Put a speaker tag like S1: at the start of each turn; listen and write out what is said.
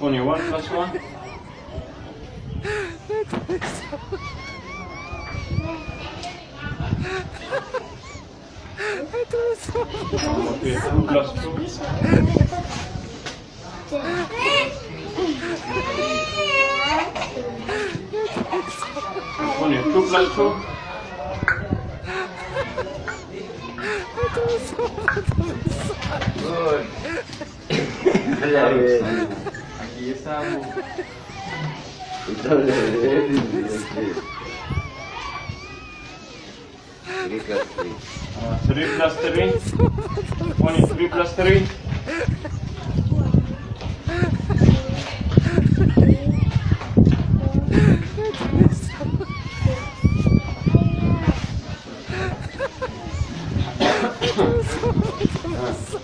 S1: Only 1 plus 1? Okay, 2 plus 2. Only 2 plus 2. Good. Aquí estamos. 3 plus 3. Only 3 plus 3.